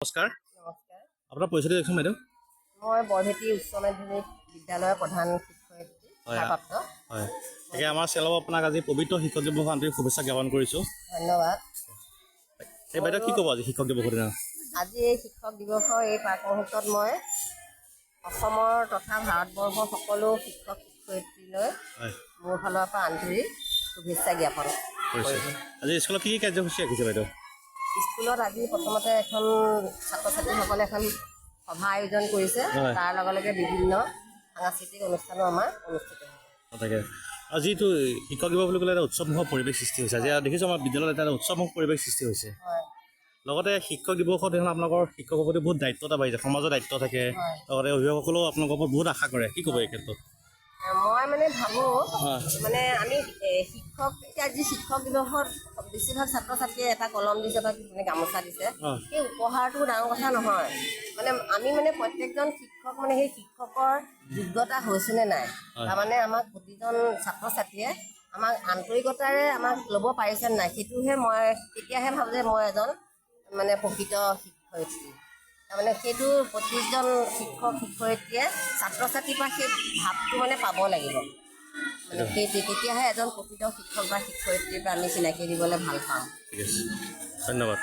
নমস্কাৰ নমস্কাৰ। আপোনাৰ পৰিচয়টো দেখোন বাইদেউ। মই বৰভেটি উচ্চ মাধ্যমিক বিদ্যালয়ৰ প্ৰধান শিক্ষয়িত্ৰী হয় ভাৰপ্ৰাপ্ত। হয় তাকে আমাৰ চেনেলত আপোনাক আজি পবিত্ৰ শিক্ষক দিৱসৰ আন্তৰিক শুভেচ্ছা জ্ঞাপন কৰিছোঁ। ধন্যবাদ। এই বাইদেউ কি ক'ব আজি শিক্ষক দিৱসৰ দিনা? আজি এই শিক্ষক দিৱসৰ এই প্ৰাক মুহূৰ্তত মই অসমৰ তথা ভাৰতবৰ্ষৰ সকলো শিক্ষক শিক্ষয়িত্ৰীলৈ হয় মোৰ ফালৰ পৰা আন্তৰিক শুভেচ্ছা জ্ঞাপন কৰিছে। আজি স্কুলত কি কাৰ্যসূচী ৰাখিছে বাইদেউ? স্কুলত আজি প্ৰথমতে এখন ছাত্ৰ ছাত্ৰীসকলে এখন সভা আয়োজন কৰিছে। হয়। তাৰ লগে লগে বিভিন্ন সাংস্কৃতিক অনুষ্ঠানো আমাৰ অনুষ্ঠিত হ'ব। তাকে আজিতো শিক্ষক দিৱস বুলি ক'লে এটা উৎসৱমুখৰ পৰিৱেশ সৃষ্টি হৈছে। আজি দেখিছোঁ আমাৰ বিদ্যালয়ত এটা উৎসৱমুখ পৰিৱেশ সৃষ্টি হৈছে। হয় লগতে শিক্ষক দিৱসত দেখোন আপোনালোকৰ শিক্ষকৰ প্ৰতি বহুত দায়িত্ব এটা বাঢ়িছে, সমাজৰ দায়িত্ব থাকে। হয়। লগতে অভিভাৱকসকলেও আপোনালোকৰ ওপৰত বহুত আশা কৰে। কি ক'ব এই ক্ষেত্ৰত? মই ভাবোঁ হয় আমি শিক্ষক এতিয়া আজি শিক্ষক দিৱসত বেছিভাগ ছাত্ৰ ছাত্ৰীয়ে এটা কলম দিছে বা গামোচা দিছে। হয় সেই উপহাৰটো ডাঙৰ কথা নহয়। আমি প্ৰত্যেকজন শিক্ষক সেই শিক্ষকৰ যোগ্যতা হৈছেনে নাই, হয়। তাৰমানে আমাক প্ৰতিজন ছাত্ৰ ছাত্ৰীয়ে আমাক আন্তৰিকতাৰে আমাক ল'ব পাৰিছে নাই, সেইটোহে মই তেতিয়াহে ভাবোঁ যে মই এজন প্ৰকৃত শিক্ষয়িত্ৰী। সেইটো প্ৰতিজন শিক্ষক শিক্ষয়িত্ৰীয়ে ছাত্ৰ ছাত্ৰীৰ পৰা সেই ভাৱটো পাব লাগিব। তেতিয়াহে এজন প্ৰকৃত শিক্ষক বা শিক্ষয়িত্ৰীৰ পৰা আমি চিনাকি দিবলৈ ভাল পাওঁ। ঠিক আছে, ধন্যবাদ।